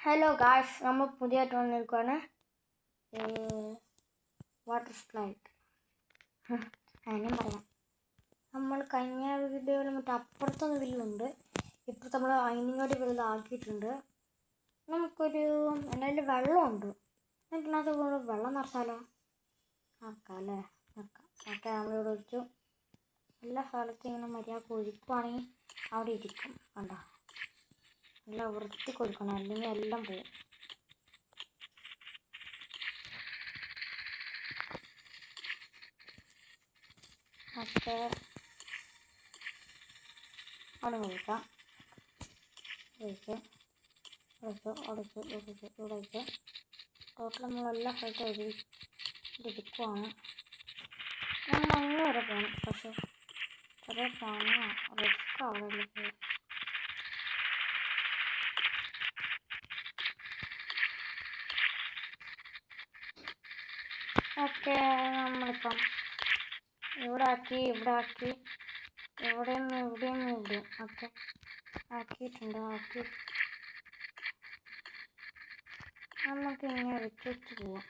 Hello guys, നമ്മൾ പുതിയതായിട്ട് വന്നിരിക്കുകയാണ്. വാട്ടർ സ്ലൈഡ് അതിനും പറയാം. നമ്മൾ കഴിഞ്ഞ വീഡിയോയിൽ മറ്റേ അപ്പുറത്തൊന്ന് വില്ലുണ്ട്, ഇപ്പോഴത്തെ നമ്മൾ അതിനോട് വലുതാക്കിയിട്ടുണ്ട്. നമുക്കൊരു എന്തായാലും വെള്ളമുണ്ട്, നമുക്കിനകത്ത് വെള്ളം നിറച്ചാലോ? ആക്കാം അല്ലേ, ആക്കാം. ഓക്കെ, നമ്മളിവിടെ വെച്ചു. എല്ലാ സ്ഥലത്തും ഇങ്ങനെ മര്യാദ ഒഴിക്കുവാണെങ്കിൽ അവിടെ ഇരിക്കും. കണ്ടോ, നല്ല വൃത്തി കൊടുക്കണം, അല്ലെങ്കിൽ എല്ലാം പോകും. ഓക്കെ, അവിടെ കൊടുക്കാം. ഒഴിച്ച് ഇവിടെ വെച്ച് ടോട്ടൽ നമ്മളെല്ലാ സ്ഥലത്തും എടുക്കുവാണ്. നമ്മൾ അങ്ങ് വരെ പോകണം, പക്ഷേ ചെറിയ പണിയാണ്, റിസ്ക് അവിടെ പോയി. ഓക്കെ, നമ്മളിപ്പം ഇവിടെ ആക്കി ഇവിടെയും ഓക്കെ ആക്കിയിട്ടുണ്ട്. നമുക്ക് ഇങ്ങനെ വെച്ച് പോവാം.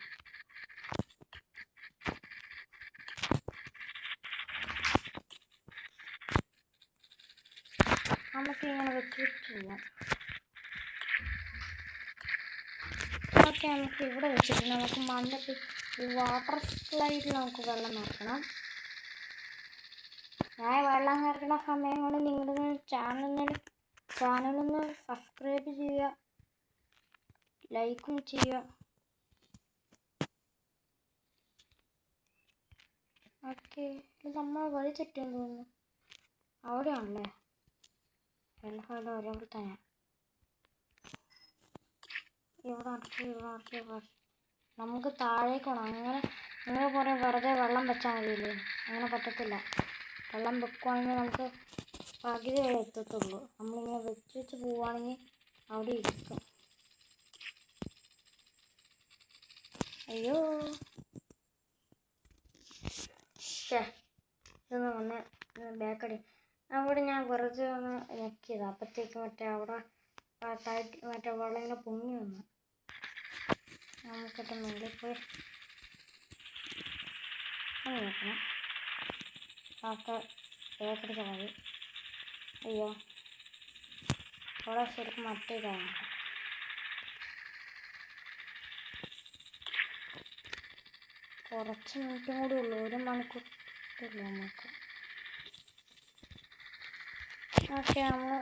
ഓക്കെ, നമുക്ക് ഇവിടെ വെച്ചിട്ട് നമുക്ക് മണ്ണിട്ട് ഈ വാട്ടർ സ്ലൈഡിൽ നമുക്ക് വെള്ളം നിറക്കണം. ഞാൻ വെള്ളം നിറക്കുന്ന സമയം കൊണ്ട് നിങ്ങളുടെ ചാനലൊന്ന് സബ്സ്ക്രൈബ് ചെയ്യുക, ലൈക്കും ചെയ്യുക. ഓക്കെ, ഇത് നമ്മൾ വഴി തെറ്റെന്ന് തോന്നുന്നു. അവിടെയാണല്ലേ, എല്ലാ സ്ഥലവും ഒരേപോലെ തന്നെ. ഇവിടെ നടക്കി നമുക്ക് താഴേക്കാണ്. അങ്ങനെ പോലെ വെറുതെ വെള്ളം വെച്ചാൽ മതിയില്ലേ? അങ്ങനെ പറ്റത്തില്ല. വെള്ളം വെക്കുവാണെങ്കിൽ നമുക്ക് പകുതി വരെ എത്തത്തുള്ളൂ. നമ്മളിങ്ങനെ വെച്ച് പോവുകയാണെങ്കിൽ അവിടെ ഇരിക്കും. അയ്യോ, ഇതൊന്ന് വന്ന് ബാക്കടി. അവിടെ ഞാൻ വെറുതെ ഒന്ന് ഞെക്കിയത്, അപ്പോഴത്തേക്ക് മറ്റേ വെള്ളം ഇങ്ങനെ പൊങ്ങി വന്നു. നമുക്കിട്ട് മുകളിൽ പോയി നോക്കണം. ഒക്കെ ബാക്കടിച്ച മതി. അയ്യോ, അവിടെ ശരിക്കും മറ്റേതാണ്. കുറച്ച് മിനിറ്റും കൂടി ഉള്ളൂ, 1 മണിക്കൂർ ഇല്ല നമുക്ക്. ഓക്കെ, നമ്മൾ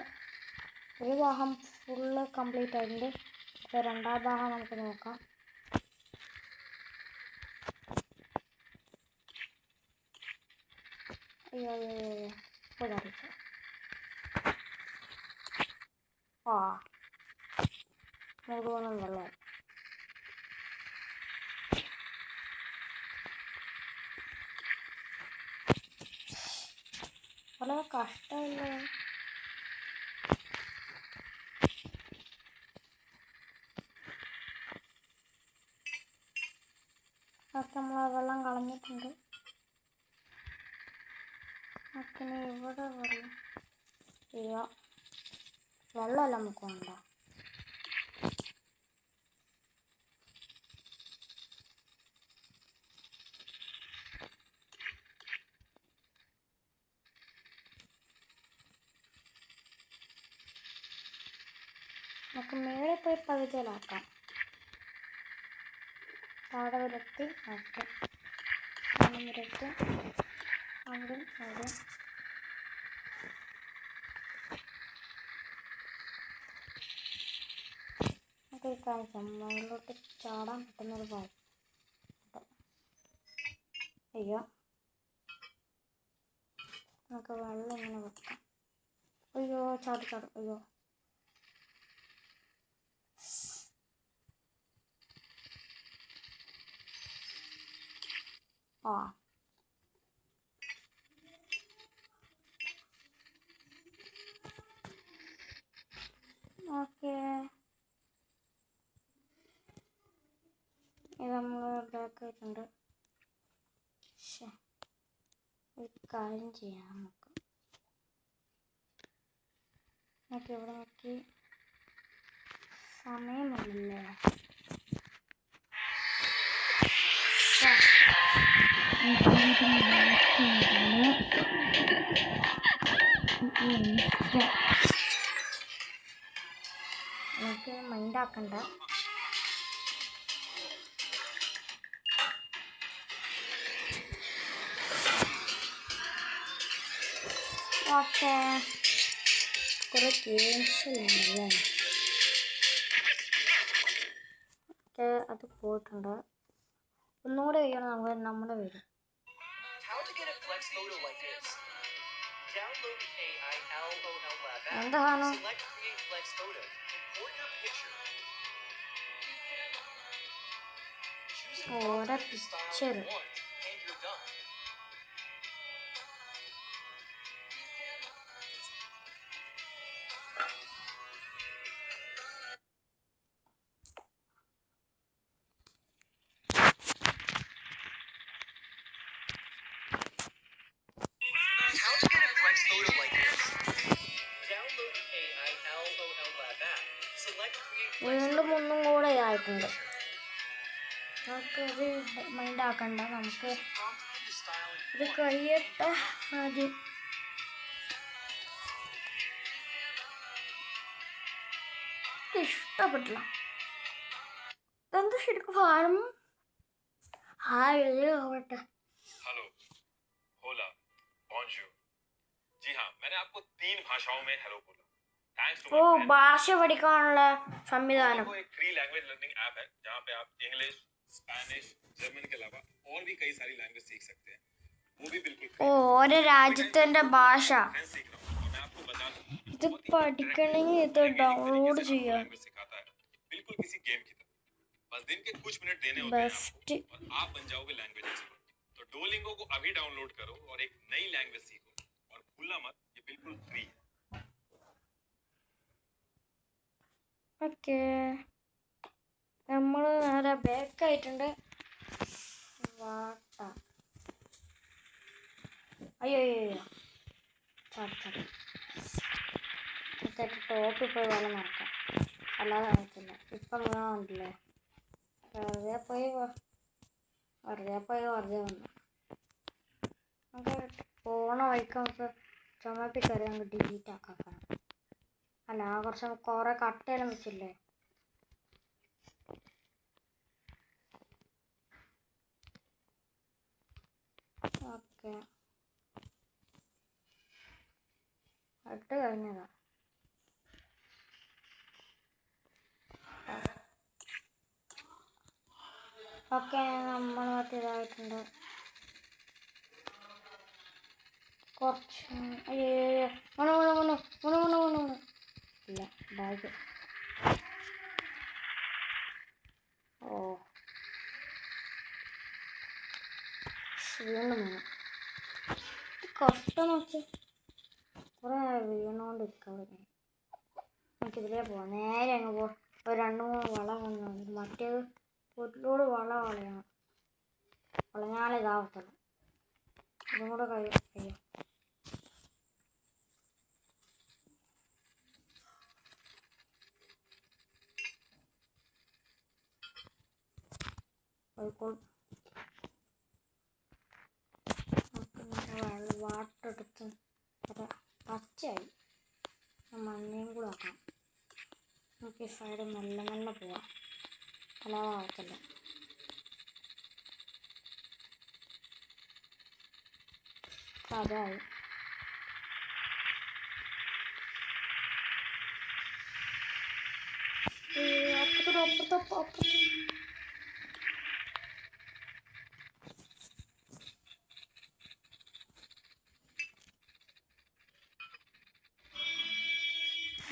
ഒരു ഭാഗം ഫുള്ള് കംപ്ലീറ്റ് ആയിട്ടുണ്ട്. ഇപ്പോൾ 2ാം ഭാഗം നമുക്ക് നോക്കാം. അയ്യോ അറിയിച്ചു. മുഴുവനും വെള്ളമായി. വളരെ കഷ്ടമല്ലേ. ഒക്കെ നമ്മൾ വെള്ളം കളഞ്ഞിട്ടുണ്ട്. നമുക്ക് ഇവിടെ വെള്ളമല്ല നമുക്ക് വേണ്ട. നമുക്ക് മേലെ പോയി പകുതിയിലാക്കാം. താഴെ വരത്തി ഓക്കെ, വരത്തി അവിടെ നമുക്ക് ഈ കാഴ്ച മുകളിലോട്ട് ചാടാൻ പറ്റുന്നൊരു ഭാഗം. അയ്യോ, നമുക്ക് വെള്ളം ഇങ്ങനെ വെക്കാം. അയ്യോ, ചാടും. അയ്യോ, ഓക്കെ, ഇത് നമ്മൾ ബാക്ക് ആയിട്ടുണ്ട്. ഒരു കാര്യം ചെയ്യാം നമുക്ക്. ഇവിടെ നോക്കി സമയമല്ലേ നമുക്ക് മൈൻഡാക്കണ്ട. ഓക്കെ, കുറെ ഗെയിംസിലുണ്ടല്ലേ. ഓക്കെ, അത് പോയിട്ടുണ്ട്. ഒന്നുകൂടെ കഴിയണം നമുക്ക് നമ്മുടെ വരും. എന്താണ് ഓരോ പിക്ചർ വീണ്ടും ഒന്നും കൂടെ ആയിട്ടുണ്ട്. നമുക്കത് മൈൻഡാക്കണ്ട, നമുക്ക് ഇത് കഴിയട്ടെ ആദ്യം. ഇഷ്ടപ്പെട്ടില്ല. ഇതെന്ത് ശരിക്കും ഫാനും ആവട്ടെ. हेलो, होला, बॉन्जूर। जी हाँ, मैंने आपको 3 भाषाओं में हेलो बोला। थैंक्स टू ഓ, ഭാഷ പഠിക്കാനുള്ള സംവിധാനം. एक फ्री लैंग्वेज लर्निंग ऐप है जहाँ पे आप इंग्लिश, स्पेनिश, जर्मन के अलावा और भी कई सारी लैंग्वेज सीख सकते हैं। वो भी बिल्कुल ഓ, ഓരോ രാജ്യത്തിന്റെ ഭാഷ सीख रहा हूँ और मैं आपको बता दूँ ഇത് പഠിക്കണമെങ്കിൽ ഇത് ഡൗൺലോഡ് ചെയ്യാം. सिखाता है बिल्कुल किसी गेम की तरह। बस दिन के कुछ मिनट देने होते हैं आपको और आप बन जाओगे लैंग्वेज एक्सपर्ट। तो डुओलिंगो को अभी डाउनलोड करो और एक नई लैंग्वेज सीखो और भूलना मत, ये बिल्कुल फ्री है। ഓക്കെ, നമ്മൾ നേരെ ബാക്കായിട്ടുണ്ട്. വാട്ട അയ്യോ ചാടി ടോപ്പിൽ പോയി വല നടക്കാം, അല്ലാതെ നടക്കില്ല. ഇപ്പം വീണോണ്ടല്ലേ, വെറുതെ പോയി വന്നു. നമുക്ക് പോണ വഴിക്ക് നമുക്ക് ചുമപ്പി കയറി നമുക്ക് ഡിലീറ്റ് ആക്കാം. അല്ല, കുറച്ച് കുറെ കട്ടയെല്ലാം വെച്ചില്ലേ. ഓക്കെ, ഇട്ട് കഴിഞ്ഞതാ. ഓക്കെ, നമ്മൾ ഇതായിട്ടുണ്ട്. കുറച്ച് ഇല്ല ബാഗ്. ഓ, വീണ്ടും വീണു. കഷ്ടം വെച്ച് കുറെ വീണോണ്ടിരിക്കാം. നമുക്കിതിലേ പോവാം, നേരെ അങ്ങ് പോവാം. ഒരു 2-3 വള വന്നു. മറ്റേത് വീട്ടിലൂടെ വളയാണ്, വളഞ്ഞാലേ ഇതാവത്തുള്ളൂ. ഇതും കൂടെ കഴിയും. വാട്ടെടുത്ത് അത് പച്ചയായി, മണ്ണയും കൂടെ ആക്കാം. നമുക്ക് ഈ സൈഡ് മെല്ലെ മെല്ലെ പോവാം, അല്ലാതാവത്തില്ല. അതായി അപ്പുറത്ത്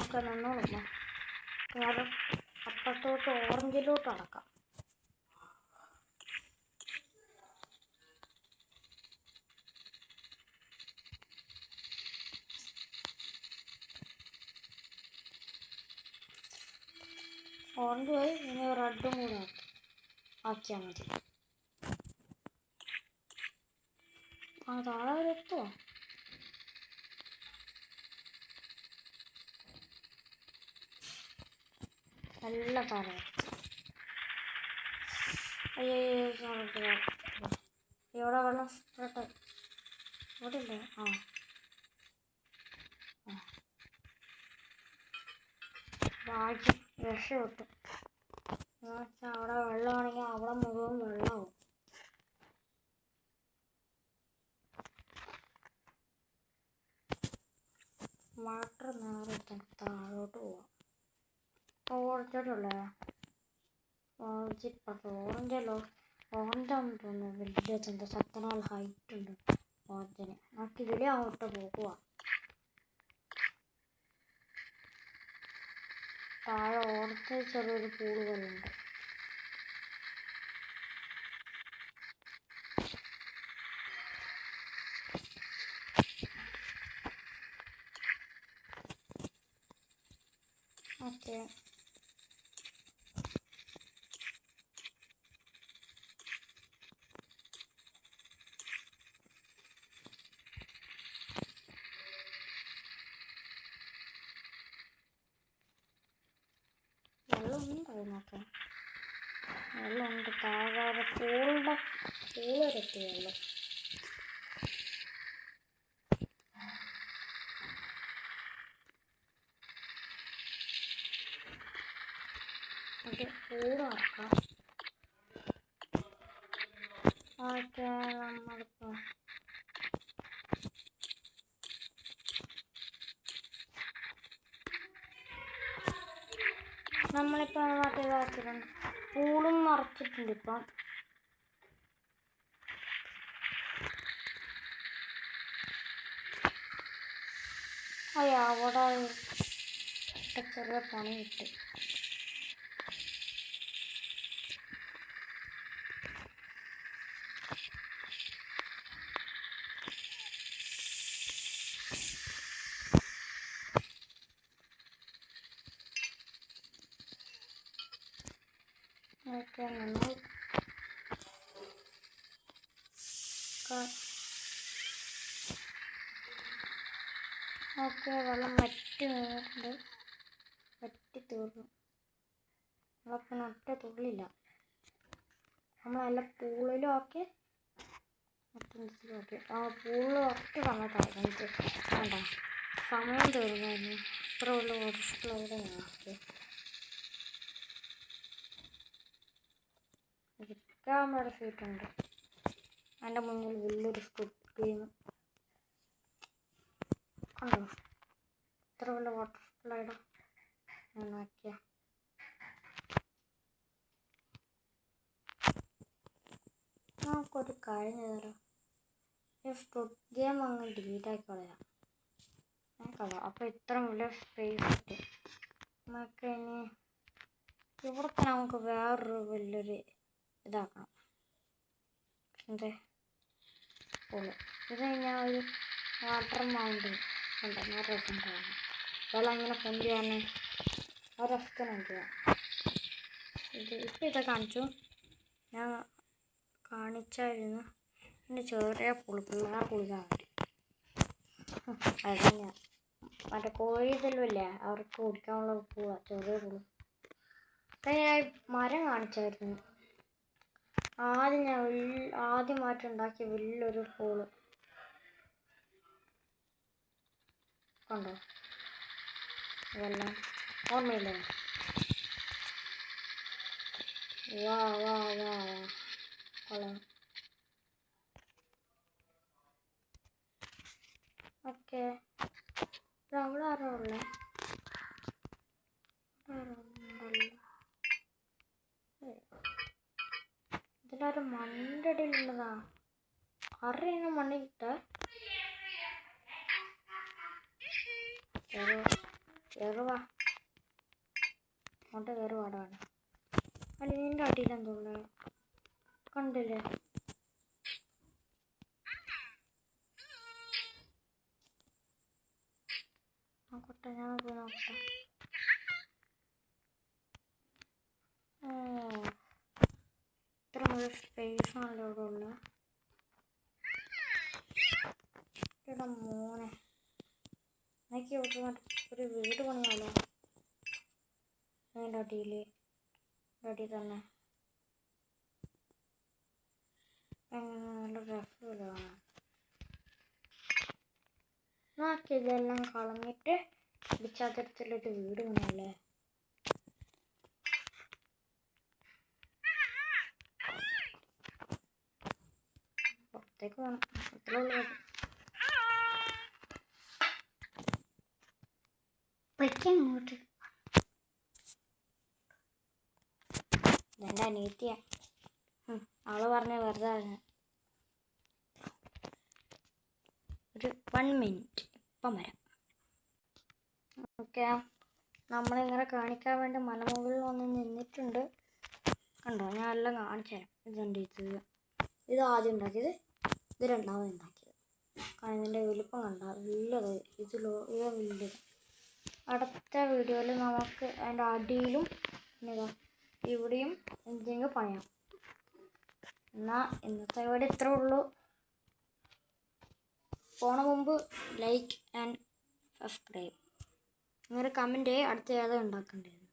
ഒക്കെ നിന്നോളൂ. കാരണം അപ്പുറത്തോട്ട് ഓറഞ്ചിലോട്ട് അടക്കാം. ഓറഞ്ച് പോയി, ഇനി റെഡും കൂടെ ആക്കിയാൽ മതി. താഴെ വരെ എത്തുമോ? എല്ലാം താഴെ അയ്യോ ഇവിടെ വെള്ളം സ്പ്രെഡ് ഇവിടെ ഇല്ലേ ഭാഗ്യം രക്ഷപ്പെട്ടു. അവിടെ വെള്ളമാണെങ്കിൽ അവിടെ മുഴുവൻ വെള്ളമാവും. വാട്ടർ നേരെ താഴോട്ട് പോവാം. ഓറഞ്ചോട്ടുള്ളേ ഓറഞ്ചല്ലോ ഓറഞ്ചാന്ന് തോന്നുന്നു. വലിയ സത്തനാൽ ഹൈറ്റ് ഉണ്ട് ഓറഞ്ചിന്. നമുക്ക് ഇതിലെ അങ്ങോട്ട് പോകുക. താഴെ ഓറഞ്ച് ചെറിയൊരു പൂള് പോലെ ഉണ്ട്. ഓക്കെ വെള്ളമുണ്ട് അതിനകത്ത്. വെള്ളമുണ്ട് താഴെ പൂള് വരെത്തി വെള്ളം. അത് പൂള് നടക്കാം. ഓക്കെ നമ്മളിപ്പോൾ മറ്റേ ഇതാക്കിയിട്ടുണ്ട്. പൂളും നിറച്ചിട്ടുണ്ട് ഇപ്പം. അയ്യോ അവിടെ ചെറിയ പണി കിട്ടി. ഓക്കെ നമ്മൾ ഓക്കെ വെള്ളം വറ്റി നിന്നിട്ടുണ്ട്. വറ്റി തീർന്നു. വെള്ളത്തിന് ഒറ്റ തുള്ളില്ല. നമ്മളല്ല പൂളിലും ഓക്കെ ഓക്കെ പൂളിൽ ഒറ്റ സമയത്തായിരുന്നു എനിക്ക് വേണ്ട സമയം തീർന്നായിരുന്നു. ഇത്ര ഉള്ള ഓർഡർ ഓക്കെ ക്യാമറ സീറ്റുണ്ട്. അതിൻ്റെ മുന്നിൽ വലിയൊരു സ്ക്വിഡ് ഗെയിം കണ്ടോ. ഇത്ര വലിയ വാട്ടർ സ്ലൈഡോ ഞാൻ നോക്കിയ. നമുക്കൊരു കാര്യം ചെയ്താലോ. ഈ സ്ക്വിഡ് ഗെയിം അങ്ങ് ഡിലീറ്റ് ആക്കി കളയാം. അപ്പോൾ ഇത്ര വലിയ സ്പേസ് കിട്ടും നമുക്ക്. ഇനി ഇവിടെ തന്നെ നമുക്ക് വേറൊരു വലിയൊരു ഇതാക്കണം. എന്തേ പൂള് ഇത് കഴിഞ്ഞാൽ ഒരു വാട്ടർ മൗണ്ടൻ ഉണ്ട്. നല്ല രസമുണ്ടാകും. വെള്ളം ഇങ്ങനെ പൊന്തി തന്നെ ആ രസത്തിനുണ്ട്. ഇപ്പം കാണിച്ചു ഞാൻ കാണിച്ചായിരുന്നു. എൻ്റെ ചെറിയ പിള്ളേർ കുളിക്കാൻ വേണ്ടി. അതന്നെയാ മറ്റേ കോഴിതല്ലേ അവർക്ക് കുടിക്കാനുള്ള പൂവാ ചെറിയ പൂള്. ഞാൻ മരം കാണിച്ചായിരുന്നു ആദ്യം. ഞാൻ ആദ്യമായിട്ട് ഉണ്ടാക്കിയ വലിയൊരു പൂള് കണ്ടോ. വെള്ളം ഓർമ്മയില്ലേ. വാ വാ വാ കൊള്ളാം. ഓക്കെ അവിടെ ആരോ ഉള്ളേ. ഇതിലൊരു മണ്ണിൻ്റെ അടിയിലുള്ളതാ. അറിയുന്ന മണ്ണി കിട്ട കയറുവാ അങ്ങോട്ട് കയറുവാടാണ്. അല്ല ഇതിൻ്റെ അടിയിലെന്തുള്ളേ കണ്ടില്ലേ. നോക്കട്ടെ ഞാൻ പോയി നോക്കട്ടെ. ഇത്ര നല്ല സ്പേസ് ആണല്ലോ ഇവിടെ ഉള്ളത്. ഇവിടെ മോനെ എനിക്ക് ഇവിടെ ഒരു വീട് പണിയാലോ. അതിൻ്റെ അടിയിൽ തന്നെ നല്ല രസമാണ്. നോക്കി ഇതെല്ലാം കളഞ്ഞിട്ട് ചതുരത്തിലൊരു വീട് വേണമല്ലേ. പുറത്തേക്ക് വേണം, അത്രേ ഉള്ളൂ. ഇങ്ങോട്ട് ഇതെൻ്റെ അനിയത്തിയാ. അവള് പറഞ്ഞ വെറുതെ ഒരു 1 മിനിറ്റ് ഇപ്പം വരാം. ഓക്കെ, നമ്മളിങ്ങനെ കാണിക്കാൻ വേണ്ടി മലമുകളിൽ വന്ന് നിന്നിട്ടുണ്ട്. കണ്ടോ, ഞാൻ എല്ലാം കാണിച്ചു തരാം. ഇതുണ്ട്, ഇത് ആദ്യം ഉണ്ടാക്കിയത്, ഇത് രണ്ടാമത് ഉണ്ടാക്കിയത്. കാരണം ഇതിൻ്റെ വലുപ്പം കണ്ട വലുത്, ഇത് വലുത്. അടുത്ത വീഡിയോയിൽ നമുക്ക് അതിൻ്റെ അടിയിലും ഇവിടെയും എന്തെങ്കിലും പണിയാം. എന്നാൽ ഇന്നത്തെ വീഡിയോ ഇത്രേ ഉള്ളൂ. പോണ മുമ്പ് ലൈക്ക് ആൻഡ് സബ്സ്ക്രൈബ്. നിങ്ങൾ കമൻറ്റ് അടുത്ത ഏതാ ഉണ്ടാക്കേണ്ടത്.